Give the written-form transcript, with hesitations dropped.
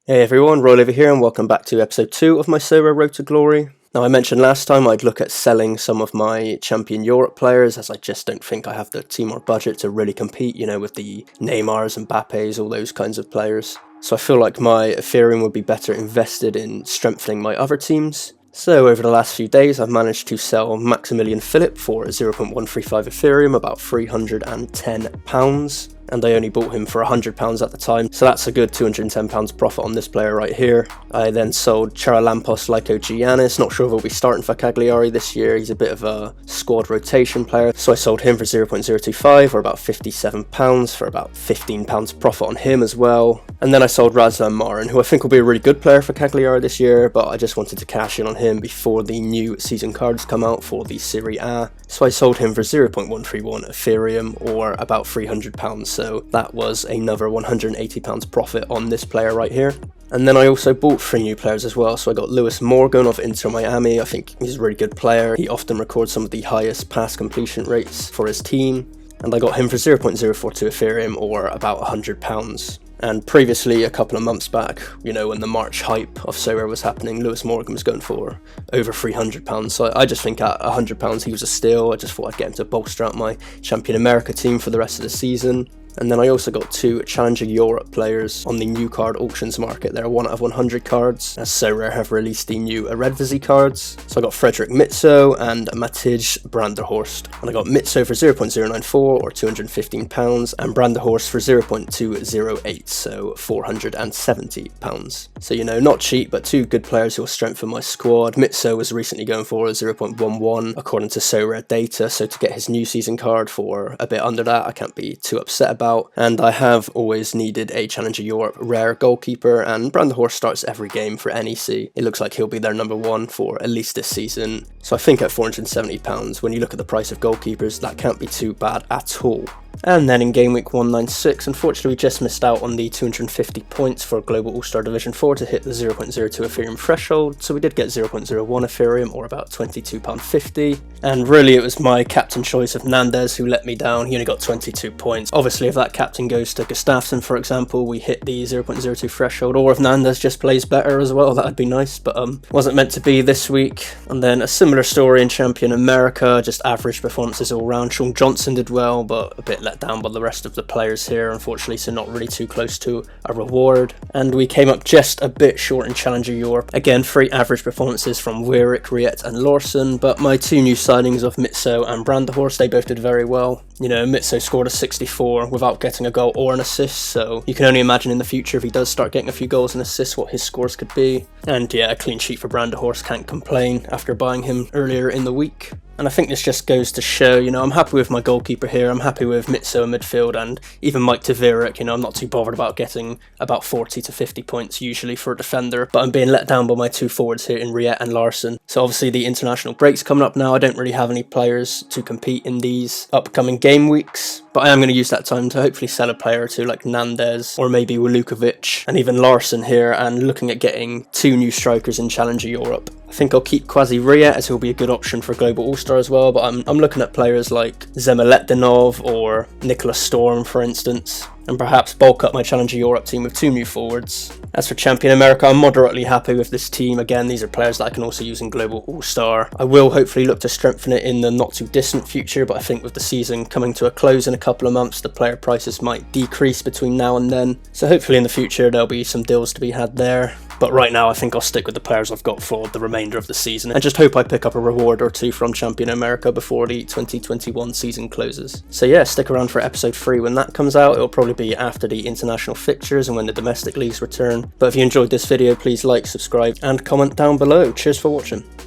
Hey everyone, Royalivi here and welcome back to episode 2 of my Sorare Road to Glory. Now I mentioned last time I'd look at selling some of my Champion Europe players as I just don't think I have the team or budget to really compete, with the Neymars and Mbappes, all those kinds of players. So I feel like my Ethereum would be better invested in strengthening my other teams. So over the last few days I've managed to sell Maximilian Philip for 0.135 Ethereum, about £310. And I only bought him for £100 at the time, so that's a good £210 profit on this player right here. I then sold Charalampos Lyko Giannis, not sure if he'll be starting for Cagliari this year, he's a bit of a squad rotation player, so I sold him for 0.025 or about £57 for about £15 profit on him as well. And then I sold Razvan Marin, who I think will be a really good player for Cagliari this year, but I just wanted to cash in on him before the new season cards come out for the Serie A, so I sold him for 0.131 Ethereum or about £300. So that was another £180 profit on this player right here. And then I also bought 3 new players as well. So I got Lewis Morgan of Inter Miami. I think he's a really good player. He often records some of the highest pass completion rates for his team. And I got him for 0.042 Ethereum or about £100. And previously, a couple of months back, when the March hype of Sorare was happening, Lewis Morgan was going for over £300. So I just think at £100 he was a steal. I just thought I'd get him to bolster out my Champion America team for the rest of the season. And then I also got 2 Challenger Europe players on the new card auctions market. They're 1 out of 100 cards, as Sorare have released the new Eredivisie cards. So I got Frederick Mitso and Matij Branderhorst. And I got Mitso for 0.094 or £215, and Branderhorst for 0.208, so £470. So not cheap, but 2 good players who will strengthen my squad. Mitso was recently going for 0.11 according to Sorare data, so to get his new season card for a bit under that, I can't be too upset about. And I have always needed a Challenger Europe rare goalkeeper, and Branderhorst starts every game for NEC. It looks like he'll be their number 1 for at least this season. So I think at £470, when you look at the price of goalkeepers, that can't be too bad at all. And then in game week 196, unfortunately we just missed out on the 250 points for Global All-Star Division 4 to hit the 0.02 Ethereum threshold, so we did get 0.01 Ethereum or about £22.50. And really it was my captain choice of Nandez who let me down. He only got 22 points. Obviously if that captain goes to Gustafsson, for example, we hit the 0.02 threshold, or if Nandez just plays better as well, that'd be nice, but wasn't meant to be this week. And then a similar story in Champion America, just average performances all round. Sean Johnson did well, but a bit let down by the rest of the players here, unfortunately, so not really too close to a reward. And we came up just a bit short in Challenger Europe. Again, 3 average performances from Wierik, Riet and Lawson, but my 2 new signings of Mitso and Branderhorst, they both did very well. Mitso scored a 64 without getting a goal or an assist, so you can only imagine in the future if he does start getting a few goals and assists what his scores could be. And yeah, a clean sheet for Branderhorst, can't complain after buying him earlier in the week. And I think this just goes to show, I'm happy with my goalkeeper here, I'm happy with Mitso in midfield, and even Mike Taviric, I'm not too bothered about getting about 40 to 50 points usually for a defender, but I'm being let down by my 2 forwards here in Riet and Larson. So obviously the international break's coming up now, I don't really have any players to compete in these upcoming game weeks, but I am going to use that time to hopefully sell a player or 2 like Nandez or maybe Walukovic and even Larson here, and looking at getting 2 new strikers in Challenger Europe. I think I'll keep Quasi Riet as he'll be a good option for Global All-Star as well, but I'm looking at players like Zemeletdinov or Nicholas Storm, for instance, and perhaps bulk up my Challenger Europe team with 2 new forwards. As for Champion America, I'm moderately happy with this team. Again, these are players that I can also use in Global All-Star. I will hopefully look to strengthen it in the not too distant future, but I think with the season coming to a close in a couple of months, the player prices might decrease between now and then. So hopefully in the future there'll be some deals to be had there. But right now I think I'll stick with the players I've got for the remainder of the season and just hope I pick up a reward or 2 from Champion America before the 2021 season closes. So yeah, stick around for episode 3 when that comes out. It'll probably be after the international fixtures and when the domestic leagues return. But if you enjoyed this video, please like, subscribe and comment down below. Cheers for watching.